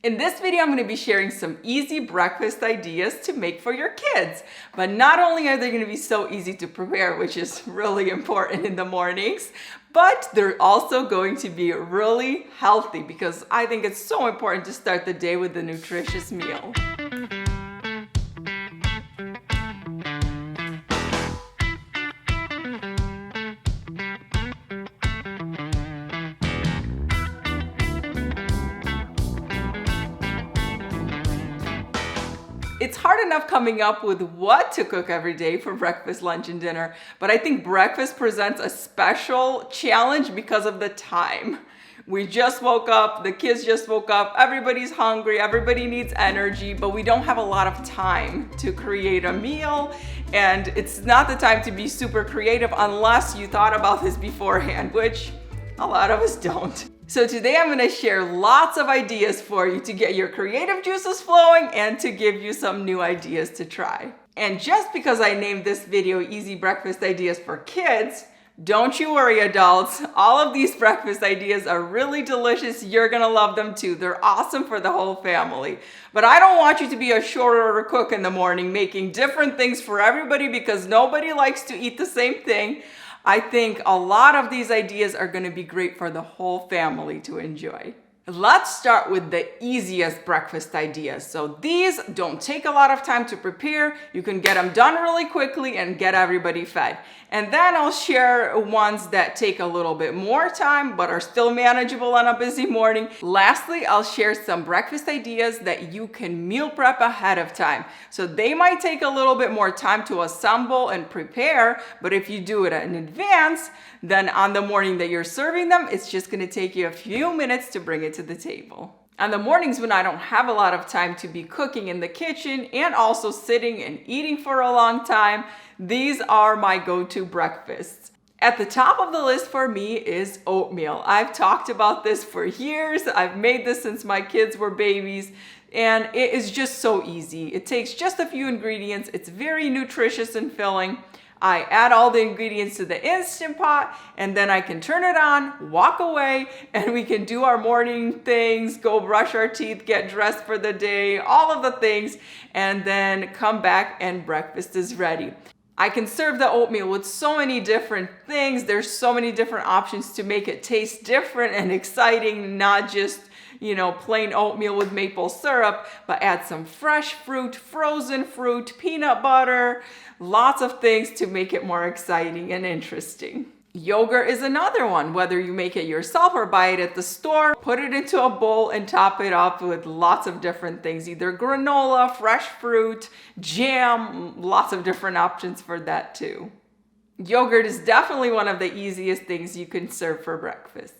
In this video, I'm going to be sharing some easy breakfast ideas to make for your kids. But not only are they going to be so easy to prepare, which is really important in the mornings, but they're also going to be really healthy because I think it's so important to start the day with a nutritious meal. It's hard enough coming up with what to cook every day for breakfast, lunch, and dinner, but I think breakfast presents a special challenge because of the time. We just woke up, the kids just woke up, everybody's hungry, everybody needs energy, but we don't have a lot of time to create a meal, and it's not the time to be super creative unless you thought about this beforehand, which a lot of us don't. So today I'm going to share lots of ideas for you to get your creative juices flowing and to give you some new ideas to try. And just because I named this video Easy Breakfast Ideas for Kids, don't you worry, adults. All of these breakfast ideas are really delicious. You're going to love them too. They're awesome for the whole family. But I don't want you to be a short order cook in the morning making different things for everybody because nobody likes to eat the same thing. I think a lot of these ideas are going to be great for the whole family to enjoy. Let's start with the easiest breakfast ideas. So these don't take a lot of time to prepare. You can get them done really quickly and get everybody fed. And then I'll share ones that take a little bit more time but are still manageable on a busy morning. Lastly, I'll share some breakfast ideas that you can meal prep ahead of time. So they might take a little bit more time to assemble and prepare, but if you do it in advance, then on the morning that you're serving them, it's just going to take you a few minutes to bring it to the table. On the mornings when I don't have a lot of time to be cooking in the kitchen and also sitting and eating for a long time, these are my go-to breakfasts. At the top of the list for me is oatmeal. I've talked about this for years. I've made this since my kids were babies, and it is just so easy. It takes just a few ingredients. It's very nutritious and filling. I add all the ingredients to the Instant Pot and then I can turn it on, walk away, and we can do our morning things, go brush our teeth, get dressed for the day, all of the things, and then come back and breakfast is ready. I can serve the oatmeal with so many different things. There's so many different options to make it taste different and exciting, not just plain oatmeal with maple syrup, but add some fresh fruit, frozen fruit, peanut butter, lots of things to make it more exciting and interesting. Yogurt is another one. Whether you make it yourself or buy it at the store, put it into a bowl and top it up with lots of different things, either granola, fresh fruit, jam, lots of different options for that too. Yogurt is definitely one of the easiest things you can serve for breakfast.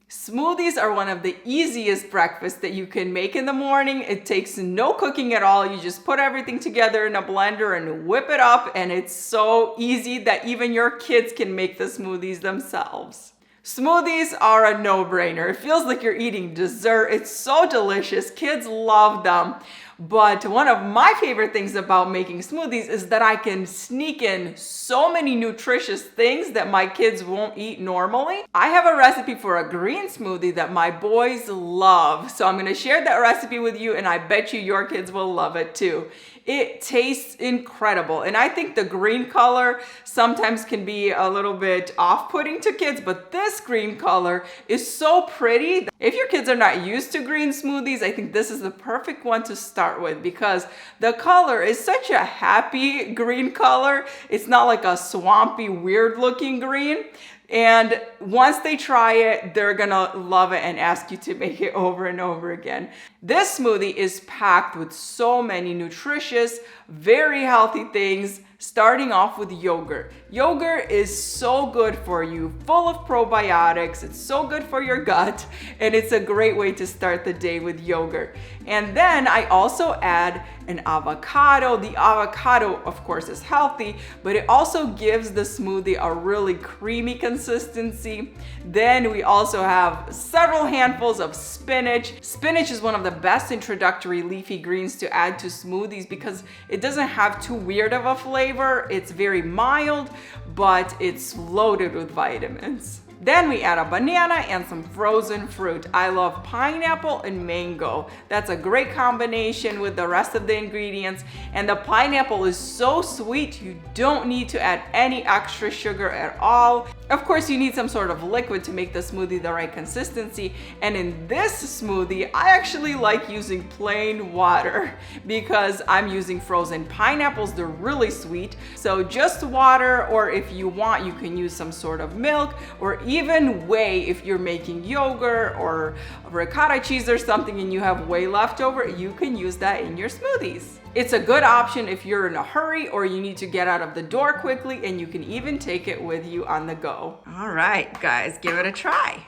Smoothies are one of the easiest breakfasts that you can make in the morning. It takes no cooking at all. You just put everything together in a blender and whip it up, and it's so easy that even your kids can make the smoothies themselves. Smoothies are a no-brainer. It feels like you're eating dessert. It's so delicious. Kids love them. But one of my favorite things about making smoothies is that I can sneak in so many nutritious things that my kids won't eat normally. I have a recipe for a green smoothie that my boys love. So I'm going to share that recipe with you, and I bet you your kids will love it too. It tastes incredible. And I think the green color sometimes can be a little bit off-putting to kids, but this green color is so pretty. If your kids are not used to green smoothies, I think this is the perfect one to start with because the color is such a happy green color. It's not like a swampy, weird-looking green. And once they try it, they're gonna love it and ask you to make it over and over again. This smoothie is packed with so many nutritious, very healthy things, starting off with yogurt. Yogurt is so good for you, full of probiotics. It's so good for your gut, and it's a great way to start the day with yogurt. And then I also add an avocado. The avocado, of course, is healthy, but it also gives the smoothie a really creamy consistency. Then we also have several handfuls of spinach. Spinach is one of the best introductory leafy greens to add to smoothies because it doesn't have too weird of a flavor. It's very mild, but it's loaded with vitamins. Then we add a banana and some frozen fruit. I love pineapple and mango. That's a great combination with the rest of the ingredients. And the pineapple is so sweet, you don't need to add any extra sugar at all. Of course, you need some sort of liquid to make the smoothie the right consistency. And in this smoothie, I actually like using plain water because I'm using frozen pineapples. They're really sweet. So just water, or if you want, you can use some sort of milk, or even whey if you're making yogurt or ricotta cheese or something and you have whey left over, you can use that in your smoothies. It's a good option if you're in a hurry or you need to get out of the door quickly, and you can even take it with you on the go. All right, guys, give it a try.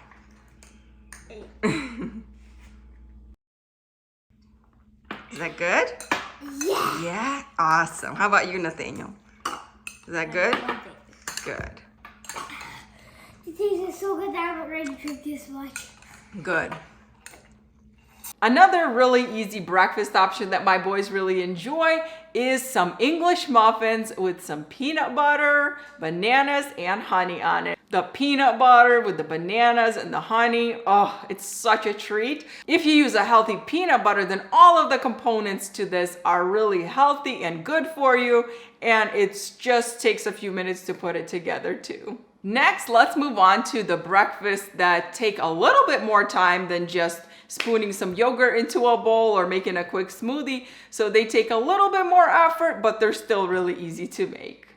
Is that good? Yeah. Yeah? Awesome. How about you, Nathaniel? Is that good? Good. It tastes so good that I haven't ready to drink this much. Good. Another really easy breakfast option that my boys really enjoy is some English muffins with some peanut butter, bananas, and honey on it. The peanut butter with the bananas and the honey, oh, it's such a treat. If you use a healthy peanut butter, then all of the components to this are really healthy and good for you, and it just takes a few minutes to put it together too. Next, let's move on to the breakfasts that take a little bit more time than just spooning some yogurt into a bowl or making a quick smoothie. So they take a little bit more effort, but they're still really easy to make.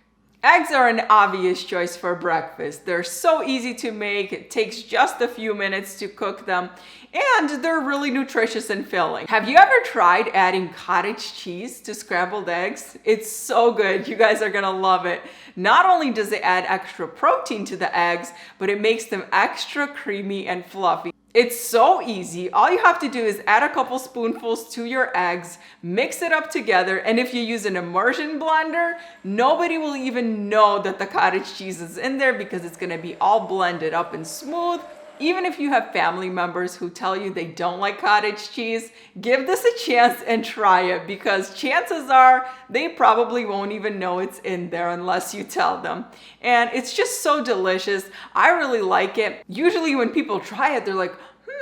Eggs are an obvious choice for breakfast. They're so easy to make. It takes just a few minutes to cook them, and they're really nutritious and filling. Have you ever tried adding cottage cheese to scrambled eggs? It's so good. You guys are gonna love it. Not only does it add extra protein to the eggs, but it makes them extra creamy and fluffy. It's so easy. All you have to do is add a couple spoonfuls to your eggs, mix it up together, and if you use an immersion blender, nobody will even know that the cottage cheese is in there because it's gonna be all blended up and smooth. Even if you have family members who tell you they don't like cottage cheese, give this a chance and try it, because chances are they probably won't even know it's in there unless you tell them. And it's just so delicious. I really like it. Usually when people try it, they're like,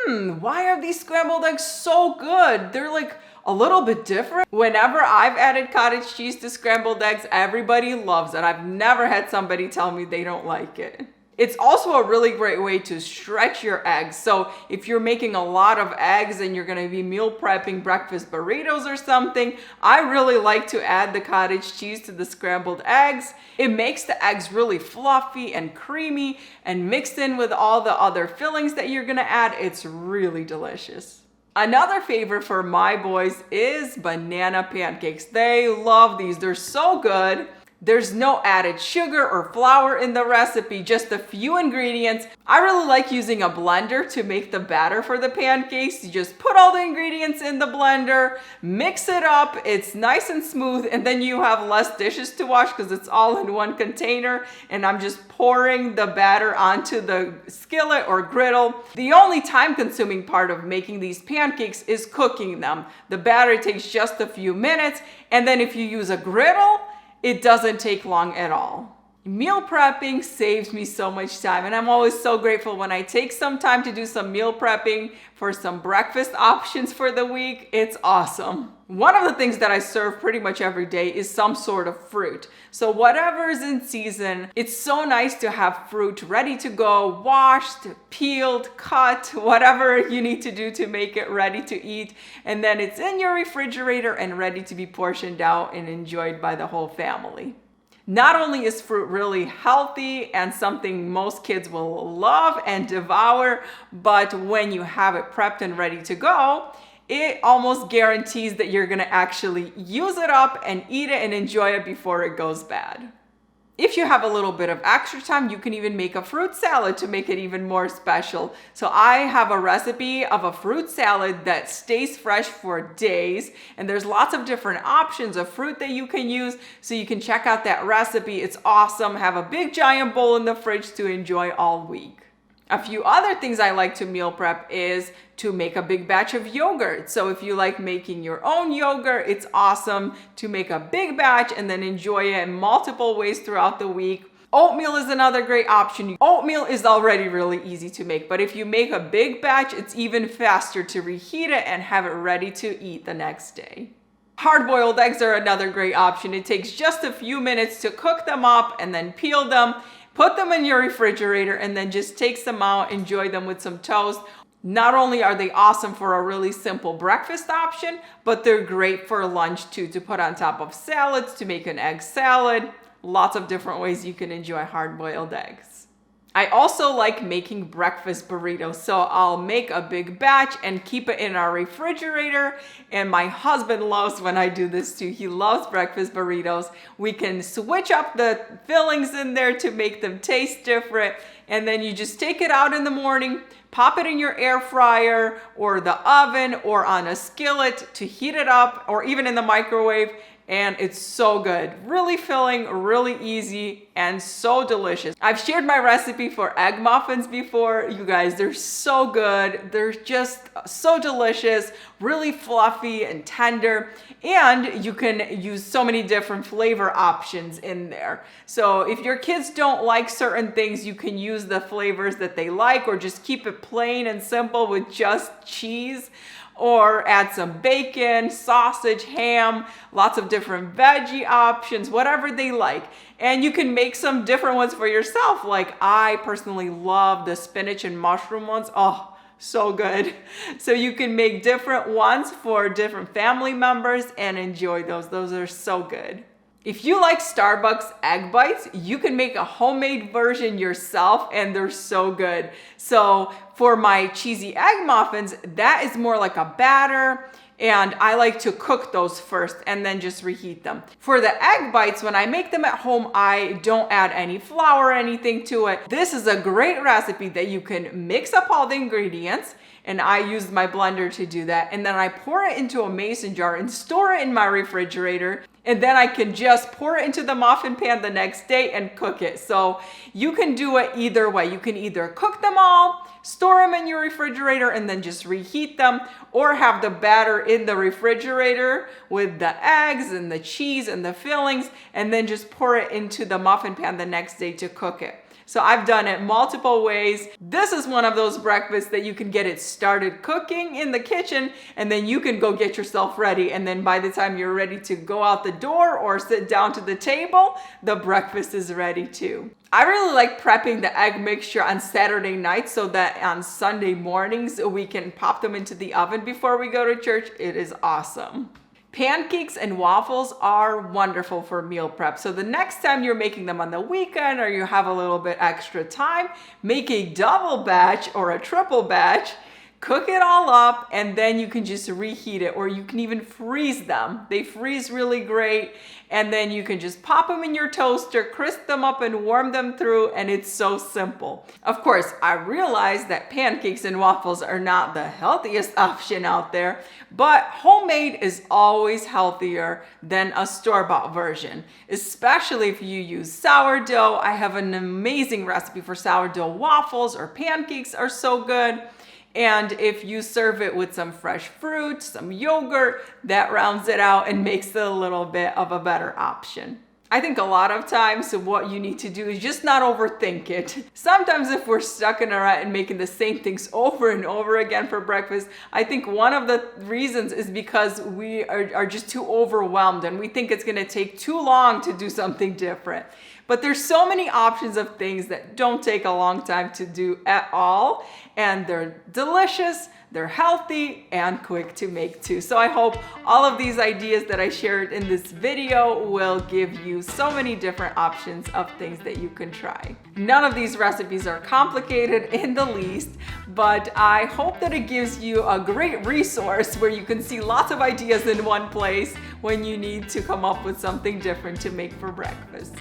why are these scrambled eggs so good? They're like a little bit different. Whenever I've added cottage cheese to scrambled eggs, everybody loves it. I've never had somebody tell me they don't like it. It's also a really great way to stretch your eggs. So if you're making a lot of eggs and you're gonna be meal prepping breakfast burritos or something, I really like to add the cottage cheese to the scrambled eggs. It makes the eggs really fluffy and creamy, and mixed in with all the other fillings that you're gonna add, it's really delicious. Another favorite for my boys is banana pancakes. They love these, they're so good. There's no added sugar or flour in the recipe, just a few ingredients. I really like using a blender to make the batter for the pancakes. You just put all the ingredients in the blender, mix it up, it's nice and smooth, and then you have less dishes to wash because it's all in one container, and I'm just pouring the batter onto the skillet or griddle. The only time-consuming part of making these pancakes is cooking them. The batter takes just a few minutes, and then if you use a griddle, it doesn't take long at all. Meal prepping saves me so much time, and I'm always so grateful when I take some time to do some meal prepping for some breakfast options for the week. It's awesome. One of the things that I serve pretty much every day is some sort of fruit. So whatever is in season, it's so nice to have fruit ready to go, washed, peeled, cut, whatever you need to do to make it ready to eat. And then it's in your refrigerator and ready to be portioned out and enjoyed by the whole family. Not only is fruit really healthy and something most kids will love and devour, but when you have it prepped and ready to go, it almost guarantees that you're gonna actually use it up and eat it and enjoy it before it goes bad. If you have a little bit of extra time, you can even make a fruit salad to make it even more special. So I have a recipe of a fruit salad that stays fresh for days, and there's lots of different options of fruit that you can use, so you can check out that recipe. It's awesome. Have a big giant bowl in the fridge to enjoy all week. A few other things I like to meal prep is to make a big batch of yogurt. So if you like making your own yogurt, it's awesome to make a big batch and then enjoy it in multiple ways throughout the week. Oatmeal is another great option. Oatmeal is already really easy to make, but if you make a big batch, it's even faster to reheat it and have it ready to eat the next day. Hard-boiled eggs are another great option. It takes just a few minutes to cook them up and then peel them, put them in your refrigerator, and then just take them out, enjoy them with some toast. Not only are they awesome for a really simple breakfast option, but they're great for lunch too, to put on top of salads, to make an egg salad. Lots of different ways you can enjoy hard-boiled eggs. I also like making breakfast burritos, so I'll make a big batch and keep it in our refrigerator, and my husband loves when I do this too. He loves breakfast burritos. We can switch up the fillings in there to make them taste different, and then you just take it out in the morning, pop it in your air fryer or the oven or on a skillet to heat it up, or even in the microwave, and it's so good. Really filling, really easy, and so delicious. I've shared my recipe for egg muffins before. You guys, they're so good. They're just so delicious, really fluffy and tender, and you can use so many different flavor options in there. So if your kids don't like certain things, you can use the flavors that they like, or just keep it plain and simple with just cheese, or add some bacon, sausage, ham, lots of different veggie options, whatever they like. And you can make some different ones for yourself. Like I personally love the spinach and mushroom ones. Oh, so good. So you can make different ones for different family members and enjoy those. Those are so good. If you like Starbucks egg bites, you can make a homemade version yourself, and they're so good. So for my cheesy egg muffins, that is more like a batter, and I like to cook those first and then just reheat them. For the egg bites, when I make them at home, I don't add any flour or anything to it. This is a great recipe that you can mix up all the ingredients, and I use my blender to do that. And then I pour it into a mason jar and store it in my refrigerator. And then I can just pour it into the muffin pan the next day and cook it. So you can do it either way. You can either cook them all, store them in your refrigerator, and then just reheat them, or have the batter in the refrigerator with the eggs and the cheese and the fillings, and then just pour it into the muffin pan the next day to cook it. So I've done it multiple ways. This is one of those breakfasts that you can get it started cooking in the kitchen, and then you can go get yourself ready. And then by the time you're ready to go out the door or sit down to the table, the breakfast is ready too. I really like prepping the egg mixture on Saturday night so that on Sunday mornings we can pop them into the oven before we go to church. It is awesome. Pancakes and waffles are wonderful for meal prep. So the next time you're making them on the weekend, or you have a little bit extra time, make a double batch or a triple batch, cook it all up, and then you can just reheat it, or you can even freeze them. They freeze really great, and then you can just pop them in your toaster, crisp them up and warm them through, and it's so simple. Of course, I realize that pancakes and waffles are not the healthiest option out there, but homemade is always healthier than a store-bought version, especially if you use sourdough. I have an amazing recipe for sourdough waffles, or pancakes are so good. And if you serve it with some fresh fruit, some yogurt, that rounds it out and makes it a little bit of a better option. I think a lot of times what you need to do is just not overthink it. Sometimes if we're stuck in a rut and making the same things over and over again for breakfast, I think one of the reasons is because we are just too overwhelmed, and we think it's gonna take too long to do something different. But there's so many options of things that don't take a long time to do at all, and they're delicious, they're healthy, and quick to make too. So I hope all of these ideas that I shared in this video will give you so many different options of things that you can try. None of these recipes are complicated in the least, but I hope that it gives you a great resource where you can see lots of ideas in one place when you need to come up with something different to make for breakfast.